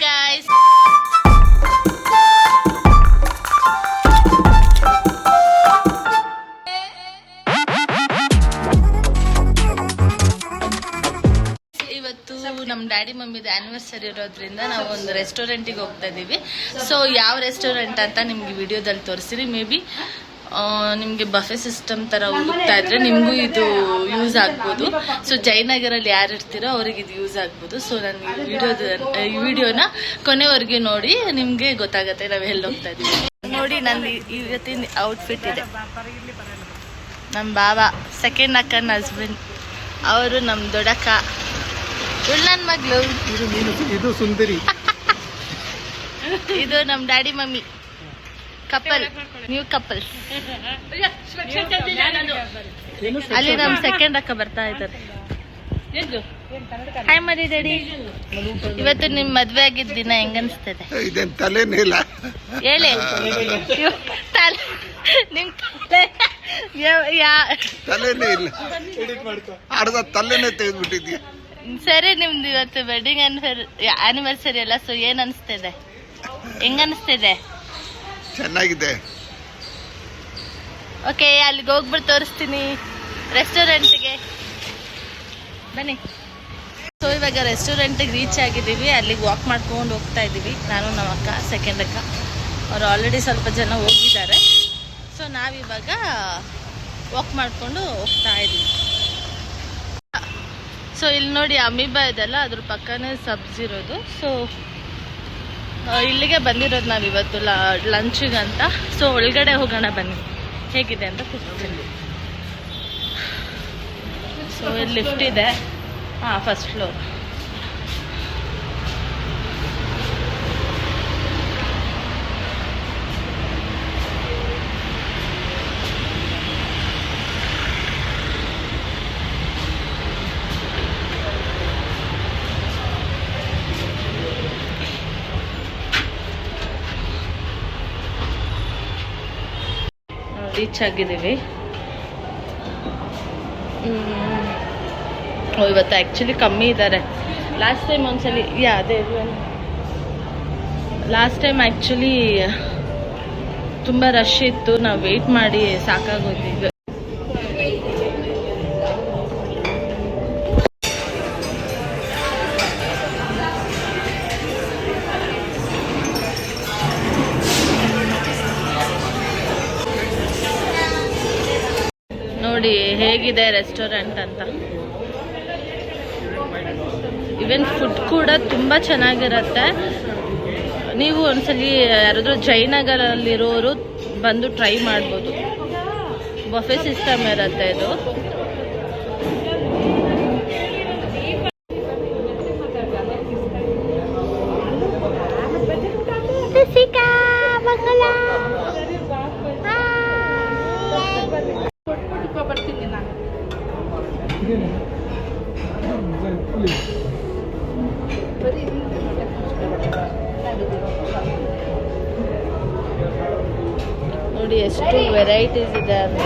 guys. ಇವತ್ತು ನಮ್ಮ daddy ಮಮ್ಮಿದು anniversary ಇರೋದ್ರಿಂದ ನಾವು ಒಂದು ರೆಸ್ಟೋರೆಂಟಿಗೆ ಹೋಗ್ತಾ ಇದ್ದೀವಿ. ಸೊ ಯಾವ ರೆಸ್ಟೋರೆಂಟ್ ಅಂತ ನಿಮ್ಗೆ ವಿಡಿಯೋದಲ್ಲಿ ತೋರಿಸ್ತೀನಿ. ಮೇ ಬಿ ನಿಮಗೆ ಬಫೆ ಸಿಸ್ಟಮ್ ಥರ ಹೋಗ್ತಾ ಇದ್ರೆ ನಿಮಗೂ ಇದು ಯೂಸ್ ಆಗ್ಬೋದು. ಸೊ ಜಯನಗರಲ್ಲಿ ಯಾರು ಇರ್ತೀರೋ ಅವ್ರಿಗೆ ಇದು ಯೂಸ್ ಆಗ್ಬೋದು. ಸೊ ನಾನು ಈ ವಿಡಿಯೋನ ಕೊನೆವರೆಗೆ ನೋಡಿ ನಿಮಗೆ ಗೊತ್ತಾಗುತ್ತೆ ನಾವು ಎಲ್ಲಿ ಹೋಗ್ತಾ ಇದ್ದೀವಿ. ನೋಡಿ ನನ್ನ ಇವತ್ತಿನ ಔಟ್ಫಿಟ್ ಇದೆ. ನಮ್ಮ ಬಾಬಾ ಸೆಕೆಂಡ್ ಅಕ್ಕನ ಹಸ್ಬೆಂಡ್, ಅವರು ನಮ್ಮ ದೊಡ್ಡಕ್ಕ, ಇವಳು ನನ್ನ ಮಗಳು, ಇದು ಸುಂದರಿ, ಇದು ನಮ್ಮ daddy mummy couple, new couple. ಅಲ್ಲಿ ನಮ್ಮ ಸೆಕೆಂಡ್ ಅಕ್ಕ ಬರ್ತಾ ಇದ್ದಾರೆ. ಹಾಯ್ ಮರಿ ಡ್ಯಾಡಿ. ಇವತ್ತು ನಿಮ್ ಮದ್ವೆ ಆಗಿದ್ದ ದಿನ ಹೆಂಗನ್ಸ್ತದೆ? ತಲೆನೇ ಇಲ್ಲ ಹೇಳಿ. ನಿಮ್ ತಲೆನೇ ಇಲ್ಲ, ಅರ್ಧ ತಲೆನೇ ತೆಗೆದ್ಬಿಟ್ಟಿದ್ಯಾ. ಸರಿ, ನಿಮ್ದು ಇವತ್ತು ವೆಡ್ಡಿಂಗ್ ಆನಿವರ್ಸರಿ ಅಲ್ಲ, ಸೊ ಏನ್ ಅನ್ಸ್ತಿದೆ? ಹೆಂಗ ಅನ್ಸ್ತಿದೆ? ಚೆನ್ನಾಗಿದೆ. ಓಕೆ, ಅಲ್ಲಿಗೆ ಹೋಗ್ಬಿಟ್ಟು ತೋರಿಸ್ತೀನಿ ರೆಸ್ಟೋರೆಂಟ್ಗೆ, ಬನ್ನಿ. ಸೊ ಇವಾಗ ರೆಸ್ಟೋರೆಂಟಿಗೆ ರೀಚ್ ಆಗಿದ್ದೀವಿ. ಅಲ್ಲಿಗೆ ವಾಕ್ ಮಾಡ್ಕೊಂಡು ಹೋಗ್ತಾ ಇದ್ದೀವಿ. ನಾನು ನಮ್ಮ ಅಕ್ಕ, ಸೆಕೆಂಡ್ ಅಕ್ಕ, ಅವ್ರು ಆಲ್ರೆಡಿ ಸ್ವಲ್ಪ ಜನ ಹೋಗಿದ್ದಾರೆ. ಸೊ ನಾವಿವಾಗ ವಾಕ್ ಮಾಡಿಕೊಂಡು ಹೋಗ್ತಾ ಇದ್ದೀವಿ. ಸೊ ಇಲ್ಲಿ ನೋಡಿ ಅಮೀಬಾ ಇದೆಲ್ಲ, ಅದ್ರ ಪಕ್ಕನೇ ಸಬ್ಸ್ ಇರೋದು. ಸೊ ಇಲ್ಲಿಗೆ ಬಂದಿರೋದು ನಾವಿವತ್ತು ಲಂಚಿಗಂತ. ಸೊ ಒಳಗಡೆ ಹೋಗೋಣ ಬನ್ನಿ, ಹೇಗಿದೆ ಅಂತ ಕೂತ್ಕೊಂಡು. ಸೊ ಇಲ್ಲಿ ಲಿಫ್ಟ್ ಇದೆ. ಹಾಂ, ಫಸ್ಟ್ ಫ್ಲೋರ್. ರೀಚ್ ಆಗಿದ್ದೀವಿ. ಇವತ್ತು ಆ್ಯಕ್ಚುಲಿ ಕಮ್ಮಿ ಇದ್ದಾರೆ. ಲಾಸ್ಟ್ ಟೈಮ್ ಒಂದ್ಸಲಿ ಲಾಸ್ಟ್ ಟೈಮ್ ಆ್ಯಕ್ಚುಲಿ ತುಂಬ ರಶ್ ಇತ್ತು. ನಾವು ವೆಯ್ಟ್ ಮಾಡಿ ಸಾಕಾಗೋದಿದ್ವಿ. ನೋಡಿ ಹೇಗಿದೆ ರೆಸ್ಟೋರೆಂಟ್ ಅಂತ. ಈವನ್ ಫುಡ್ ಕೂಡ ತುಂಬ ಚೆನ್ನಾಗಿರುತ್ತೆ. ನೀವು ಒಂದ್ಸಲಿ ಯಾರಾದರೂ ಜಯನಗರಲ್ಲಿರೋರು ಬಂದು ಟ್ರೈ ಮಾಡ್ಬೋದು. ಬಫೆ ಸಿಸ್ಟಮ್ ಇರುತ್ತೆ ಇದು. ನೋಡಿ ಎಷ್ಟು ವೆರೈಟೀಸ್ ಇದೆ ಅಂತ.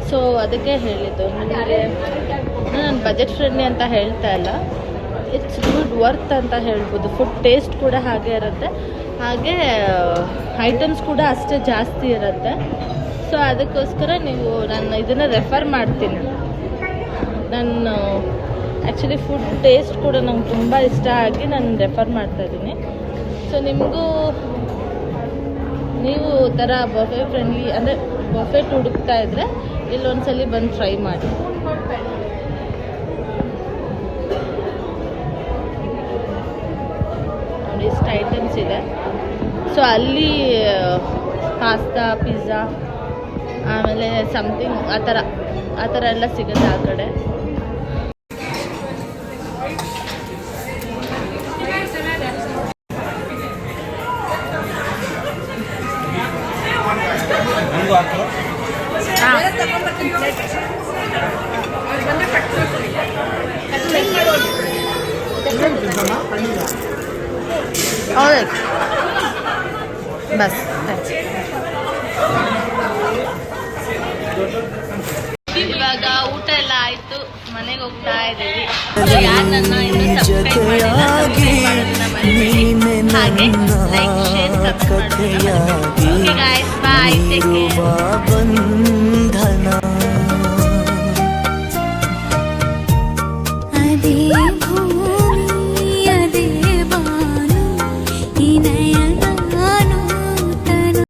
ಸೊ ಅದಕ್ಕೆ ಹೇಳಿದ್ದು ನಿಮಗೆ, ನಾನು ಬಜೆಟ್ ಫ್ರೆಂಡ್ಲಿ ಅಂತ ಹೇಳ್ತಾ ಇಲ್ಲ, ಇಟ್ಸ್ ಗುಡ್ ವರ್ತ್ ಅಂತ ಹೇಳ್ಬೋದು. ಫುಡ್ ಟೇಸ್ಟ್ ಕೂಡ ಹಾಗೆ ಇರುತ್ತೆ, ಹಾಗೆ ಐಟಮ್ಸ್ ಕೂಡ ಅಷ್ಟೇ ಜಾಸ್ತಿ ಇರುತ್ತೆ. ಸೊ ಅದಕ್ಕೋಸ್ಕರ ನಾನು ಇದನ್ನು ರೆಫರ್ ಮಾಡ್ತೀನಿ. ನಾನು ಆ್ಯಕ್ಚುಲಿ ಫುಡ್ ಟೇಸ್ಟ್ ಕೂಡ ನಂಗೆ ತುಂಬ ಇಷ್ಟ ಆಗಿ ನಾನು ರೆಫರ್ ಮಾಡ್ತಾಯಿದ್ದೀನಿ. ಸೊ ನಿಮಗೂ ನೀವು ಥರ ಬಫೆ ಫ್ರೆಂಡ್ಲಿ ಅಂದರೆ ಬಫೆಟ್ ಹುಡುಕ್ತಾ ಇದ್ದರೆ ಇಲ್ಲೊಂದ್ಸಲಿ ಬಂದು ಟ್ರೈ ಮಾಡಿ. ನೋಡಿ ಇಷ್ಟು ಐಟಮ್ಸ್ ಇದೆ. ಸೊ ಅಲ್ಲಿ ಪಾಸ್ತಾ, ಪಿಜ್ಜಾ, ಆಮೇಲೆ ಸಮಥಿಂಗ್ ಆ ಥರ ಎಲ್ಲ ಸಿಗುತ್ತೆ ಆ ಕಡೆ. ಬಸ್ ಇವಾಗ ಊಟ ಎಲ್ಲ ಆಯ್ತು, ಮನೆಗೆ ಹೋಗ್ತಾ ಇದ್ದೀವಿ. ಯಾರು ನನ್ನ ಇನ್ನೂ ಸಬ್ಸ್ಕ್ರೈಬ್ ಮಾಡಿಲ್ಲ, ಸಬ್ಸ್ಕ್ರೈಬ್ ಮಾಡೋದನ್ನ ಮರಿಬೇಡಿ. ಹಾಗೆ ಲೈಕ್ ಶೇರ್ ಕಮೆಂಟ್